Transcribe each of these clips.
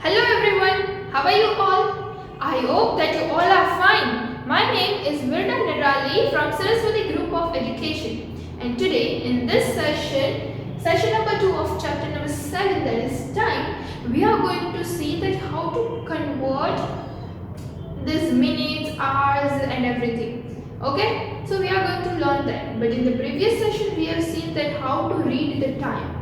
Hello everyone, how are you all? I hope that you all are fine. My name is Virna Nadrali from Saraswati Group of Education, and today in this session number 2 of chapter number 7, that is time, we are going to see that how to convert this minutes, hours and everything. Okay, so we are going to learn that, but in the previous session we have seen that how to read the time,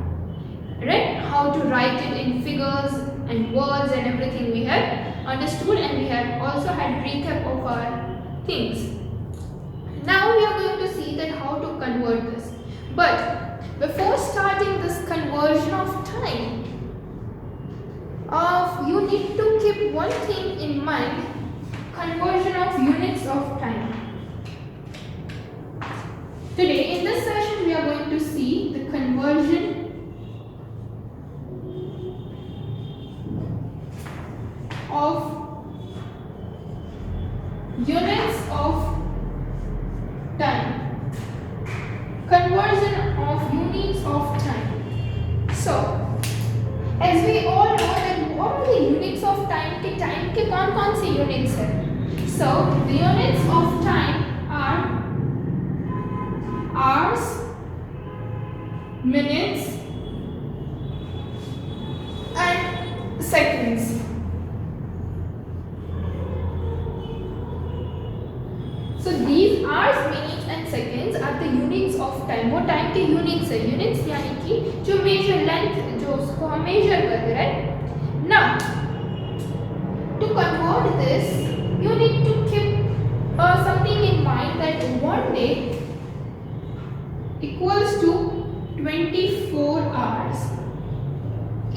right? How to write it in figures and words and everything we have understood, and we have also had recap of our things. Now we are going to see that how to convert this. But before starting this conversion of time, you need to keep one thing in mind: conversion of units of time. Today in this session we are going to see the conversion of units of time. Conversion of units of time. So, as we all know that what are the units of time के time के कौन-कौन से units हैं? So, the units of time are hours, minutes and seconds. So these hours, minutes and seconds are the units of time. वो time के units है. Units यानी कि जो measure length, जो उसको हम measure करते हैं, right? Now, to convert this, you need to keep something in mind that one day equals to 24 hours.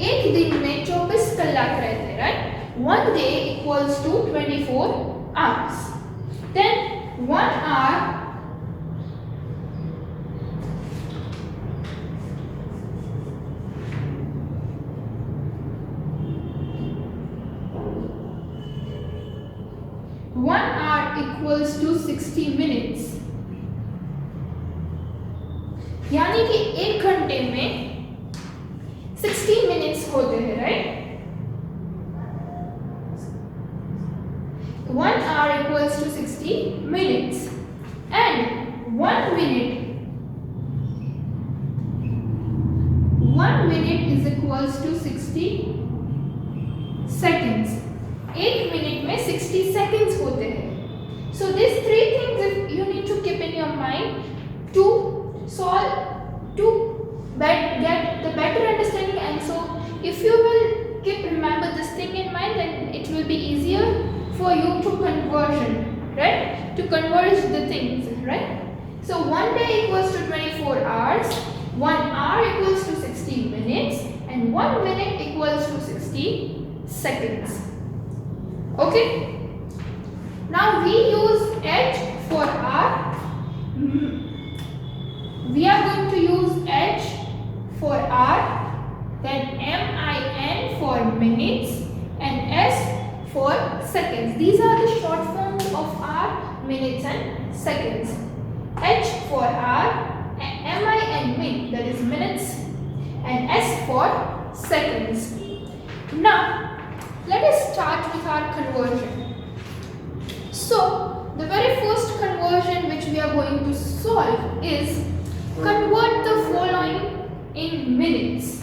एक दिन में 24 कलाक रहते हैं, right? One day equals to 24 hours. Then 1 hour equals to 60 minutes. यानी कि एक घंटे में 60 minutes होते हैं, right? 1 hour equals to 60 minutes and 1 minute is equals to 60 seconds. एक मिनट में 60 seconds होते हैं. So these three things if you need to keep in your mind to solve, to get the better understanding, and so if you will keep remember this thing in mind, then it will be easier for you to conversion, right? To converge the things, right? So 1 day equals to 24 hours, 1 hour equals to 60 minutes and 1 minute equals to 60 seconds. Okay? Now we use H for hour. We are going to use H for hour, then MIN for minutes and S for seconds. These are the short forms of hour, minutes and seconds. H for hour, MIN that is minutes, and S for seconds. Now let us start with our conversion. So the very first conversion which we are going to solve is convert the following in minutes.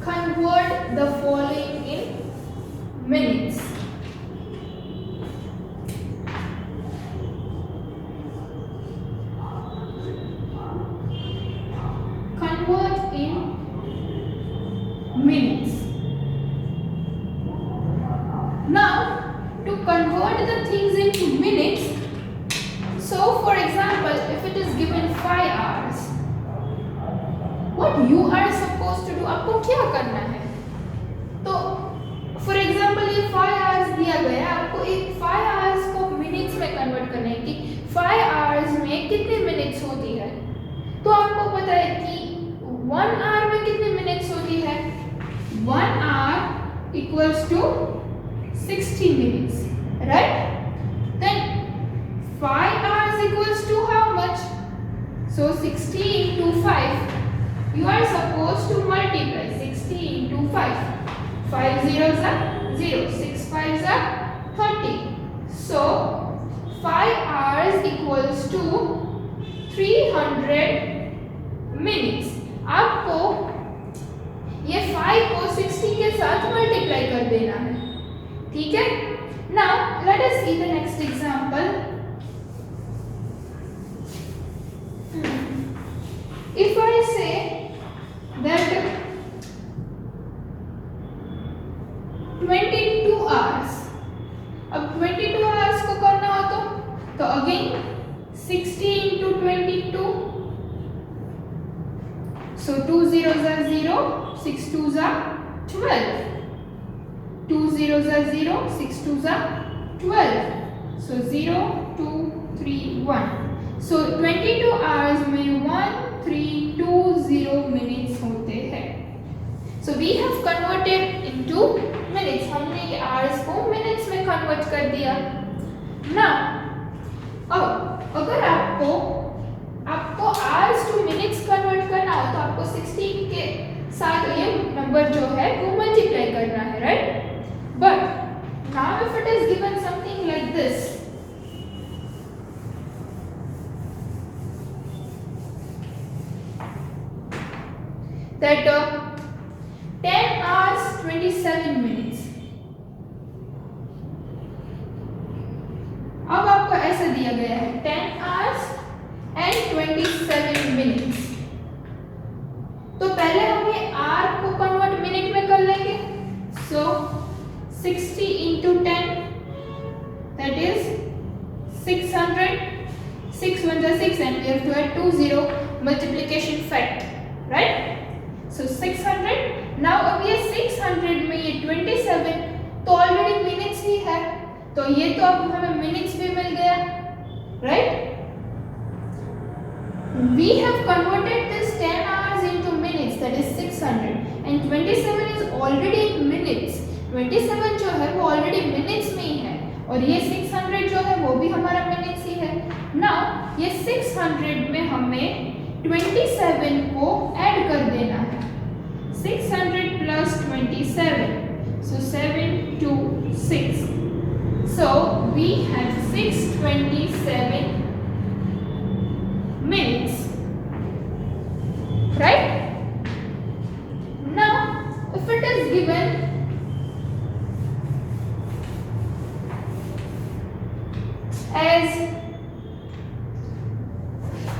Convert the following in minutes. Convert in minutes. Now, to convert the things into minutes, so for example, if it is given 5 hours, what you are supposed to do, आपको क्या करना है? तो for example ये 5 hours दिया गया है, आपको एक 5 hours को minutes में convert करना है कि 5 hours में कितने minutes होती है. तो आपको पता है कि 1 hour में कितने minutes होती है? 1 hour equals to 60 minutes, right? Then 5 hours equals to how much? So 60 into 5, you are supposed to multiply 60 into 5. 5 zeros are 0, 6 5s are 30. So 5 hours equals to 300 minutes. आपको ये 5 को 60 के साथ मल्टीप्लाई कर देना है, ठीक है? Now let us see the next example. If I say that 22 hours, अब 22 hours को करना हो तो again 60 into 22, so 2 zeros are 0, 6 2s are 12, 2 zeros are 0, 6 2s are 12, so 0 2 3 1. So 22 hours में 1320 minutes होते हैं. So we have converted into minutes. हमने ये hours को minutes में convert कर दिया. Now, अब अगर आपको hours to minutes convert करना हो तो आपको 60 के साथ ये नंबर जो है वो multiply करना है, right? But now if it is given something like this, that 10 hours 27 minutes. अब आपको ऐसा दिया गया है 10 hours and 27 minutes. तो पहले हम ये r को कन्वर्ट मिनट में कर लेंगे. So 60 into 10, that is 600. 6 1 is 6 and we have to add 2 0 multiplication fact, right? So 600. Now अब ये 600 में ये 27 तो ऑलरेडी मिनट्स ही है, तो ये तो अब हमें मिनट्स भी मिल गया, right? We have converted this 10 hours into minutes, that is 600, and 27 is already in minutes. 27 जो है वो ऑलरेडी मिनट्स में ही है और ये 600 जो है वो भी हमारा मिनट्स ही है. Now ये 600 में हमें 27 को ऐड कर देना है. 600 plus 27, so 7 2 6. So we have 627 minutes, right? Now if it is given as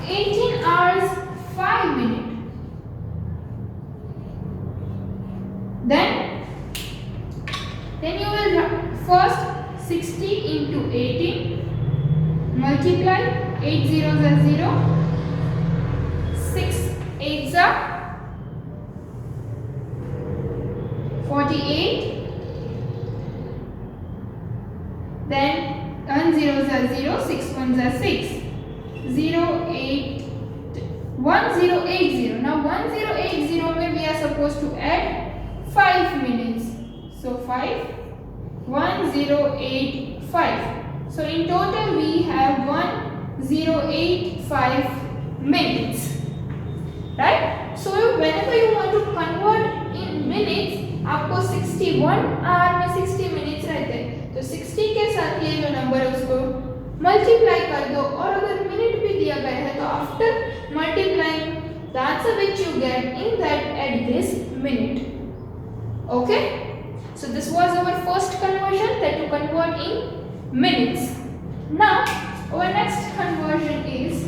18 hours 5 minutes, then you will first 60 into 18 multiply 8 zeros are 0, 6 8s are 48, then 1 zeros are 0, 6 1s are 6, 0 8 1080. Now 1080 में we are supposed to add 5 minutes. So 5 1085. So in total we have 1085 minutes, right? So whenever you want to convert in minutes, आपको 61 hour में 60 minutes रहते हैं, तो 60 के साथ ये जो नंबर है उसको मल्टीप्लाई कर दो, और अगर मिनट भी दिया गया है तो after multiplying the answer which you get in that add this minute. Okay, so this was our first conversion, that to convert in minutes. Now our next conversion is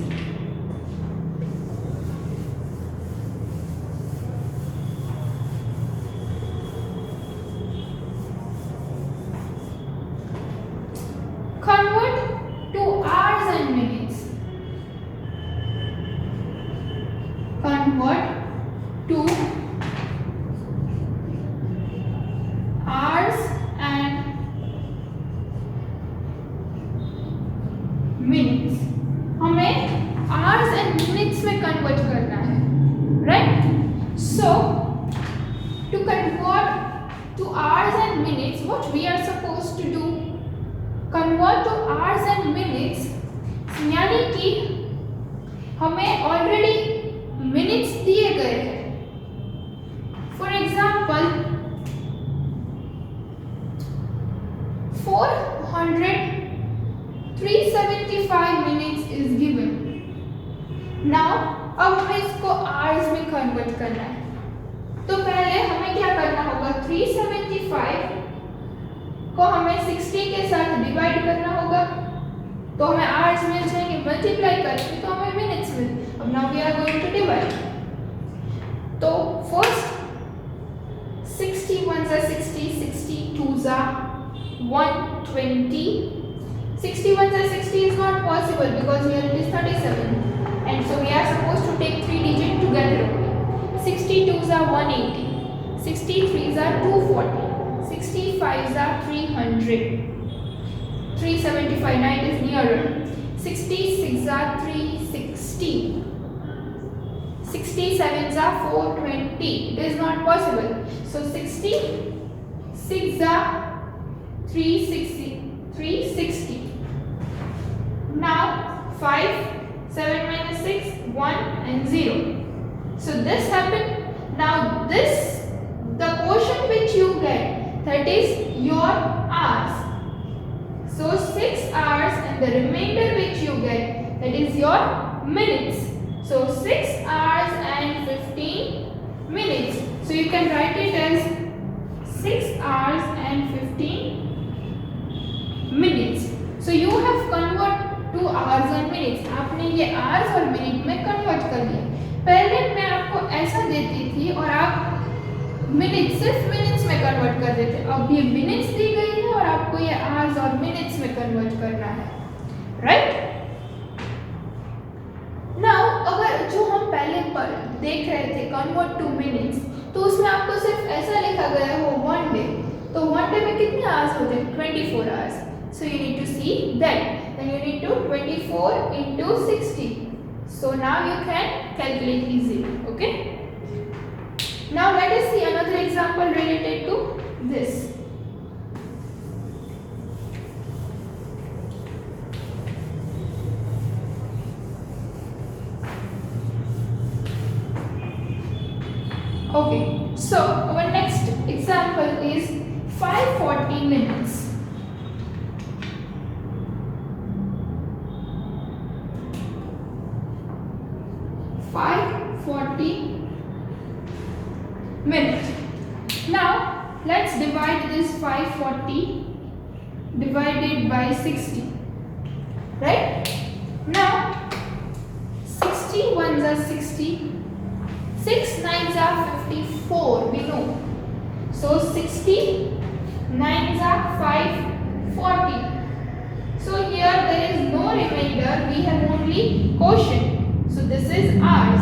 convert to hours and minutes. Convert to hours and minutes. हमें hours and minutes में convert करना है, right? So to convert to hours and minutes, what we are supposed to do? Convert to hours and minutes, यानी कि हमें already minutes दिए गए हैं। For example 375 minutes is given. Now अब हमें इसको आवर्स में कन्वर्ट करना है। तो पहले हमें क्या करना होगा, 375 को हमें 60 के साथ डिवाइड करना होगा, तो हमें आवर्स मिल जाएंगे। मल्टीप्लाई करेंगे तो हमें मिनट्स मिल। अब now we are going to divide. तो first 60 1s are 60, 60 2s are 120. 60 1s are 60 is not possible because here it is 37, and so we are supposed to take 3 digits together only. 60 2s are 180, 60 3s are 240, 60 5s are 300, 375, 9 is nearer. 66 are 360, 67s are 420. It is not possible. So 66 are 360. Now 5, 7 minus 6, 1 and 0. So this happened. Now this, the portion which you get, that is your hours. So 6 hours and the remainder which you get, that is your minutes. So 6 hours and 15 minutes. So you can write it as 6 hours and 15 minutes. So you have converted to hours and minutes. आपने ये hours और minute में convert कर लिया। पहले मैं आपको ऐसा देती थी और आप minutes सिर्फ minutes में convert कर देते। अब ये minutes दी गई है और आपको ये hours और minutes में convert करना है, right? Now अगर जो हम पहले पर देख रहे थे convert to minutes, तो उसमें आपको सिर्फ ऐसा लिखा गया हो 1 day। तो 1 day में कितने hours होते हैं? 24 hours. So you need to see that. Then you need to 24 into 60. So now you can calculate easily. Okay. Now let us see another example related to this. Okay. So our next example is 540 minutes. 540 minutes. Now let's divide this 540 divided by 60. Right? Now 60 1s are 60, 6 9s are 54, we know. So 60 9s are 540. So here there is no remainder, we have only quotient. So this is hours.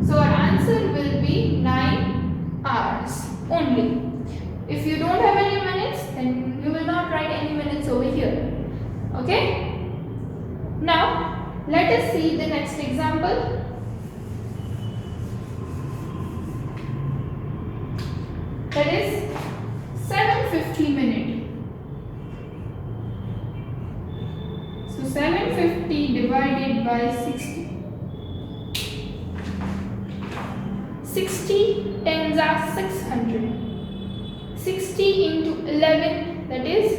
So our answer will be 9 hours only. If you don't have any minutes, then you will not write any minutes over here. Okay? Now let us see the next example. That is 750 minutes. So 750 divided by 60. 60 10s are 600. 60 into 11, that is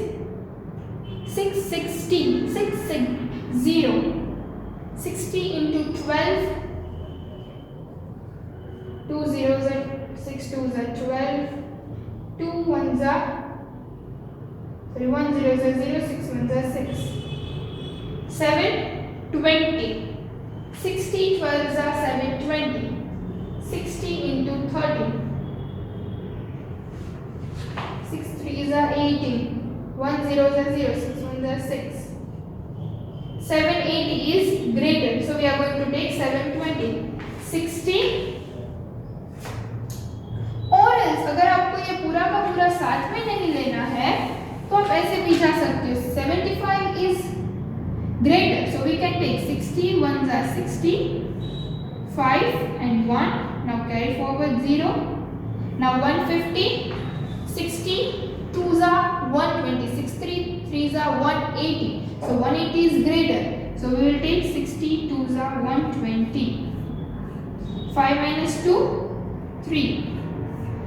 660. 60 into 12, 2 zeros are 6 2s are 12, 2 1s are 1 zeros are 0, 6 1s are 6. 720. 60 12s are 720. 60 into 30. 6 3s are 18. 1 zeros are 0, 6 1s are 6. 780 is greater, so we are going to take 720. 60 और else अगर आपको ये पूरा का पूरा साथ में नहीं लेना है तो आप ऐसे भी जा सकते हो. 75 is greater, so we can take 60 1s are 60, 5 and 1. Now carry forward 0. Now 150, 60 2s are 120, 6 3s are 180. So 180 is greater. So we will take 60 2s are 120. 5 minus 2, 3.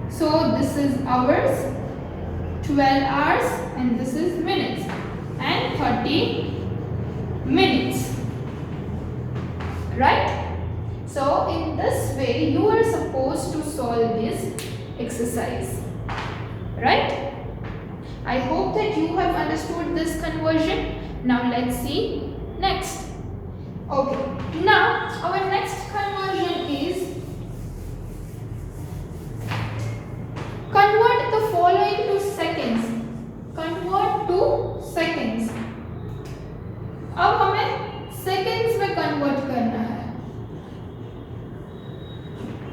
So this is hours, 12 hours, and this is minutes, and 30 minutes. Right? So in this way you are supposed to solve this exercise. Right? I hope that you have understood this conversion. Now let's see next. Okay, now our next conversion is convert the following to seconds. Convert to seconds. अब हमें seconds में convert करना है.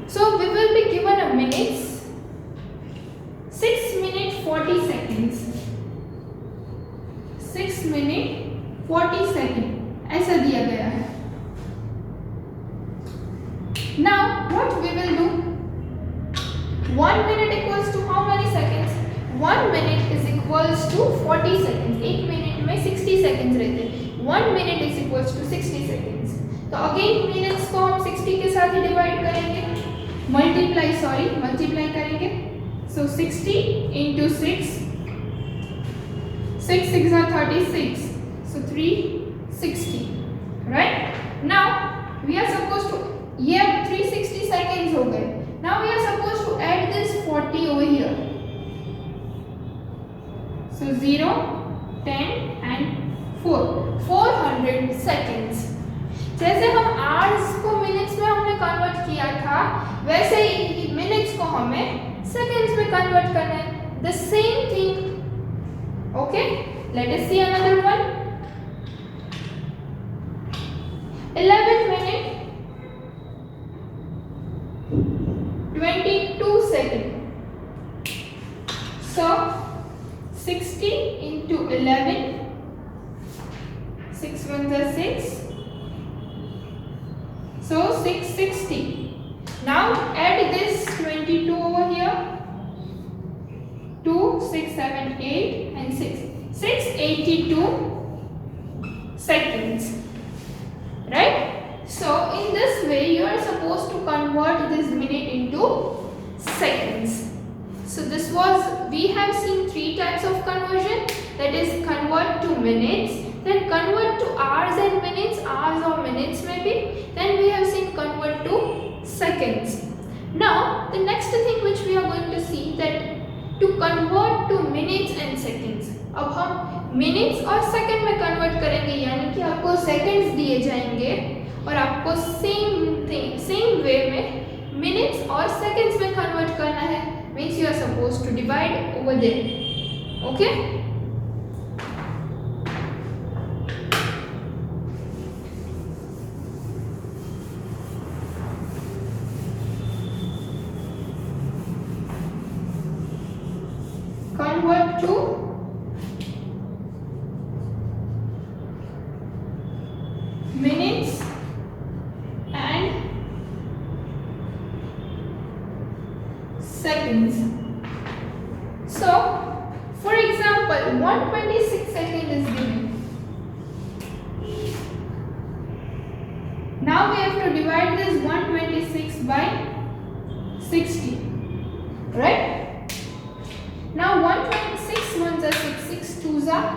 So we will be given a minutes. 6 minutes 40 seconds. 6 minutes 40 seconds. ऐसा दिया गया है. Now what we will do? 1 minute equals to how many seconds? 1 minute is equals to 40 seconds. 1 minute में 60 seconds रहते हैं. 1 minute is equals to 60 seconds. तो again minutes को हम 60 के साथ ही divide करेंगे. multiply करेंगे. So 60 into 6. 6 6 are 36. So 360. Right? Now we are supposed to, ये अब 360 seconds हो गए. Now we are supposed to add this 40 over here. So 0, 10 and 4. 400 seconds. जैसे हम hours को minutes में हमने convert किया था, वैसे ही minutes को हमें seconds में convert करना है. The same thing. Okay? Let us see another one. 11 minutes 22 seconds. So 60 into 11. 6 ones are 6. So 660. Now add this 22 over here. 2, 6, 7, 8 and 6. 682 seconds. Right? So in this way you are supposed to convert this minute into seconds. So this was, we have seen 3 types of conversion, that is convert to minutes, then convert to hours and minutes, hours or minutes maybe, then we have seen convert to seconds. Now the next thing which we are going to see, that to convert to minutes and seconds. अब हम minutes और second में convert करेंगे, यानी कि आपको seconds दिए जाएंगे और आपको same way में minutes और seconds में convert करना है. Means you are supposed to divide over there. Okay? Convert to minutes and seconds. So for example 126 seconds is given. Now we have to divide this 126 by 60. Right? Now 126 ones are 6, 6 twos are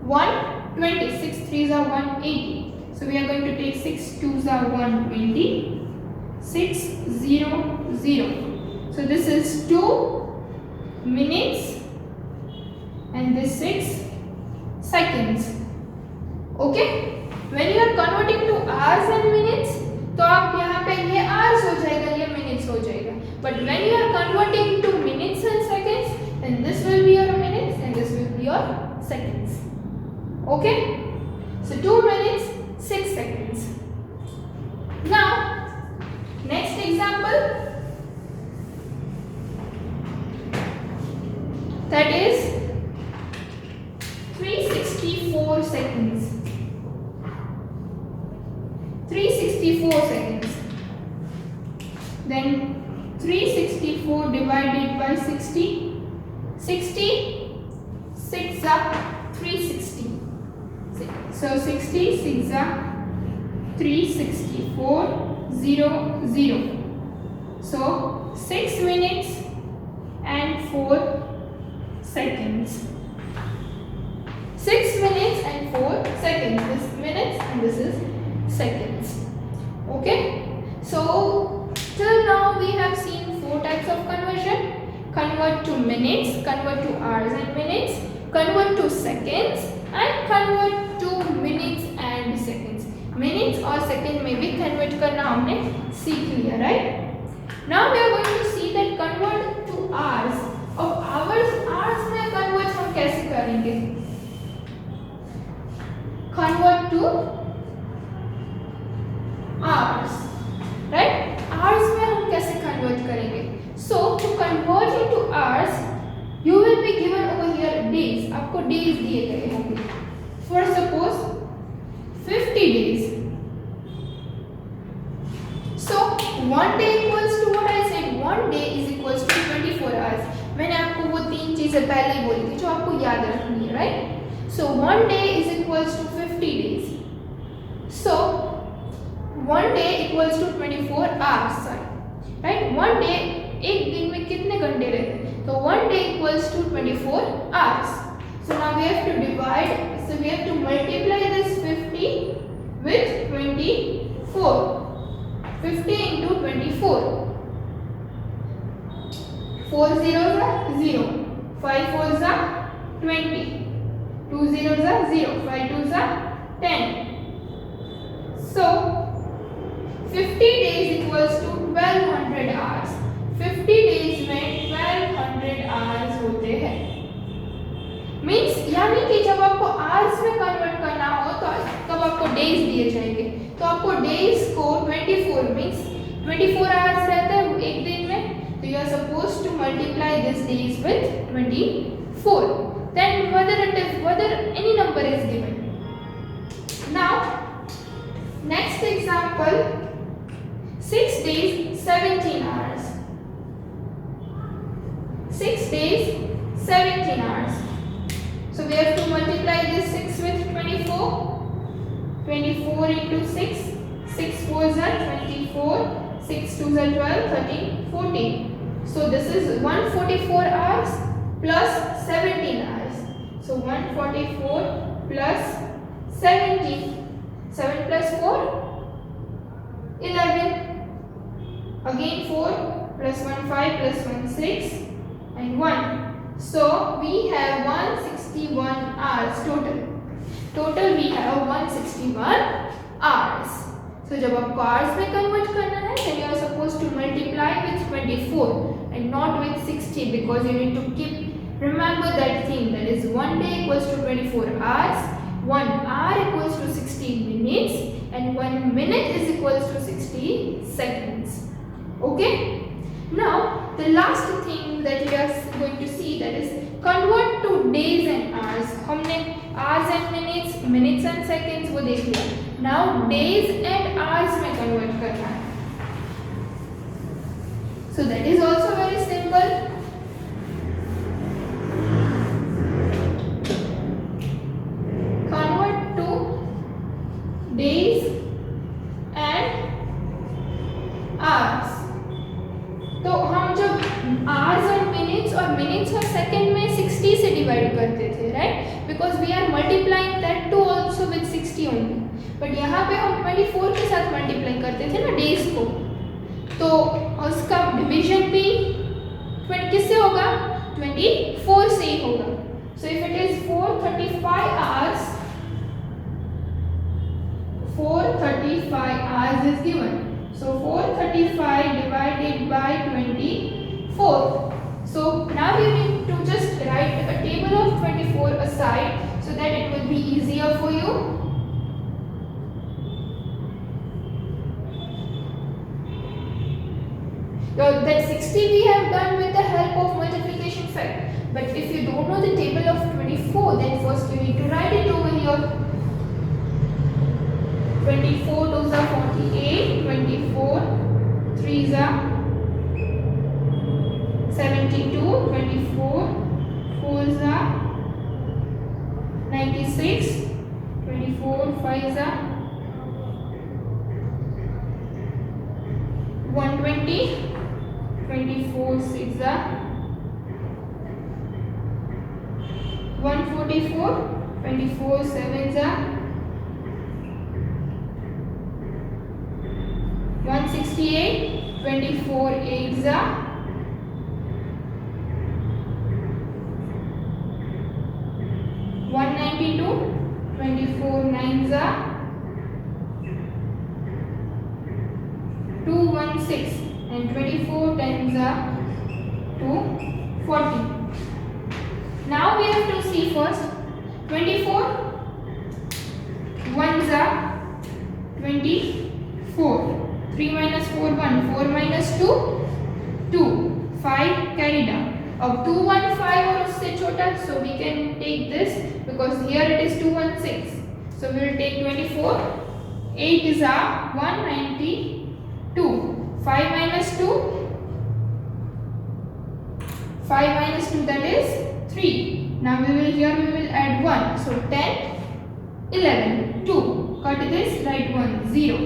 120, 6 threes are 180. So we are going to take 6 twos are 120, 6 0 0. So this is 2 minutes and this 6 seconds. Okay? When you are converting to hours and minutes, तो आप यहाँ पे ये hours हो जाएगा, ये minutes हो जाएगा. But when you are converting to minutes and seconds, then this will be your minutes and this will be your seconds. Okay? So 2 minutes, 6 seconds. Now, next example, that is 364 seconds. 364 seconds. Then 364 divided by 60. 60, 6 are 360. So 60, 6 are 364, 0, 0. So 6 minutes and 4 seconds. 6 minutes and 4 seconds. This is minutes and this is seconds. Okay. So till now we have seen 4 types of conversion. Convert to minutes, convert to hours and minutes, convert to seconds, and convert to minutes and seconds. Minutes और second में भी convert करना हमने सीख लिया, right? Now we are going to see that convert to hours. अब hours में convert हम कैसे करेंगे? Convert to hours, right? Hours में हम कैसे convert करेंगे? So to convert into hours, you will be given over here days. आपको days दिए गए होंगे. For suppose 50 days. So 1 day equals to what I said. 1 day is equals to 24 hours. मैंने आपको वो 3 चीजें पहले ही बोली थी जो आपको याद रखनी है, right? So 1 day is equals to 50 days. So 1 day equals to 24 hours. Sorry, right? 1 day एक दिन में कितने घंटे रहते हैं? तो 1 day equals to 24 hours. So now we have to divide. So we have to multiply this 50 with 24. 50 into 24. 4 zeros are 0. 5 fours are 20. 2 zeros are 0. 5 twos are 10. So 50 days equals to 1200 hours. 50 days में 1200 hours होते हैं. Means यानी कि जब आपको hours में convert करना हो तो तब आपको डेज दिए जाएंगे. तो आपको डेज को 24 मीन्स 24 आवर्स रहते हैं एक दिन में. तो you are suppose to multiply this days with 24. Then whether any number is given. Now next example, 6 days 17 hours. 6 days 17 hours. So we have to multiply this 6 with 24. 24 into 6. 6 4s are 24. 6 2s are 12. 13 14. So this is 144 hours plus 17 hours. So 144 plus 17. 7 plus 4 11. Again 4 plus 1 5 plus 1 6 and 1. So we have 161 hours total. Total we have 161 hours. So जब आपको hours में convert करना है, then you are supposed to multiply with 24 and not with 60 because you need to remember that thing, that is 1 day equals to 24 hours, 1 hour equals to 60 minutes, and 1 minute is equals to 60 seconds. Okay? Now the last thing that we are going to see, that is convert to days and hours. हमने hours and minutes, minutes and seconds वो देख लिया. Now days and hours में convert करना है. So that is also very simple. Convert to days and hours. तो हम जब hours और minutes और second में 60 से divide करते थे, right? Because we are multiplying that too also with 60 only. But यहाँ पे हम 24 के साथ multiply करते थे ना days को. तो उसका division भी किससे होगा? 24 से ही होगा. So if it is 435 hours, 435 hours is given. So 435 divided by 24. So now you need to just write a table of 24 aside so that it will be easier for you. So that 60 we have done with the help of multiplication fact. But if you don't know the table of 24, then first you need to write it over here. 24 2s are 48, 24 3s are 72, 24 4s are 96, 24 6s are 144, 24 7s are 168, 24 8s are 192, 24 9s are 216 and 24 10s are 240. Now we have to see first 24 1s are 24. 3 minus 4 1, 4 minus 2 2, 5 carry down. अब 215 और उससे छोटा, so we can take this because here it is 216. So we will take 24. 8 is 192. 5 minus 2. 5 minus 2, that is 3. Now we will add 1. So 10, 11, 2. Cut this, write 1, 0.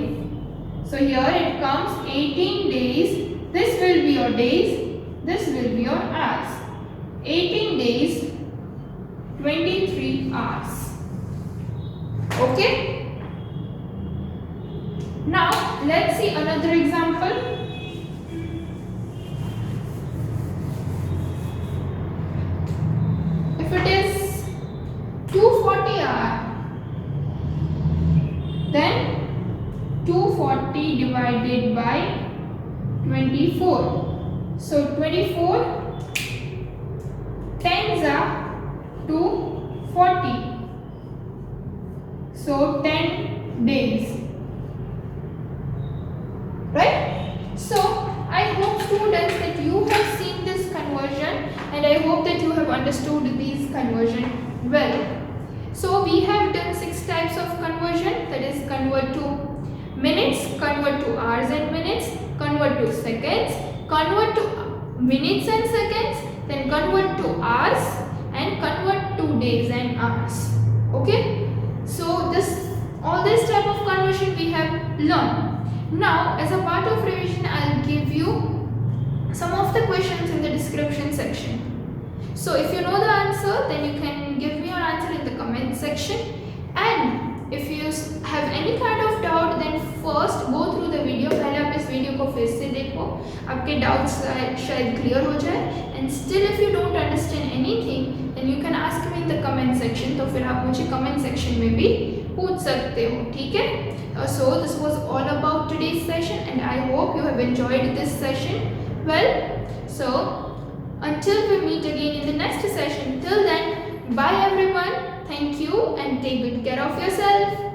So here it comes 18 days. This will be your days. This will be your hours. 18 days, 23 hours. Okay? Now let's see another example. If it is 240 hours, then 240 divided by 24. So 24 10s are 240. So 10 days. Right? So I hope students that you have seen this conversion and I hope that you have understood these conversion well. So we have done 6 types of conversion, that is convert to minutes, convert to hours and minutes, convert to seconds, convert to minutes and seconds, then convert to hours and convert to days and hours. Okay? So all this type of conversion we have learned. Now as a part of revision I will give you some of the questions in the description section. So if you know the answer, then you can give me your answer in the comment section, and if you have any kind of doubt, then first go through the video. पहले आप इस video को फिर से देखो, आपके doubts शायद clear हो जाए, and still if you don't understand anything, then you can ask me in the comment section. तो फिर आप मुझे comment section में भी पूछ सकते हो, ठीक है? So this was all about today's session, and I hope you have enjoyed this session. Well, so until we meet again in the next session, till then, bye everyone. Thank you and take good care of yourself.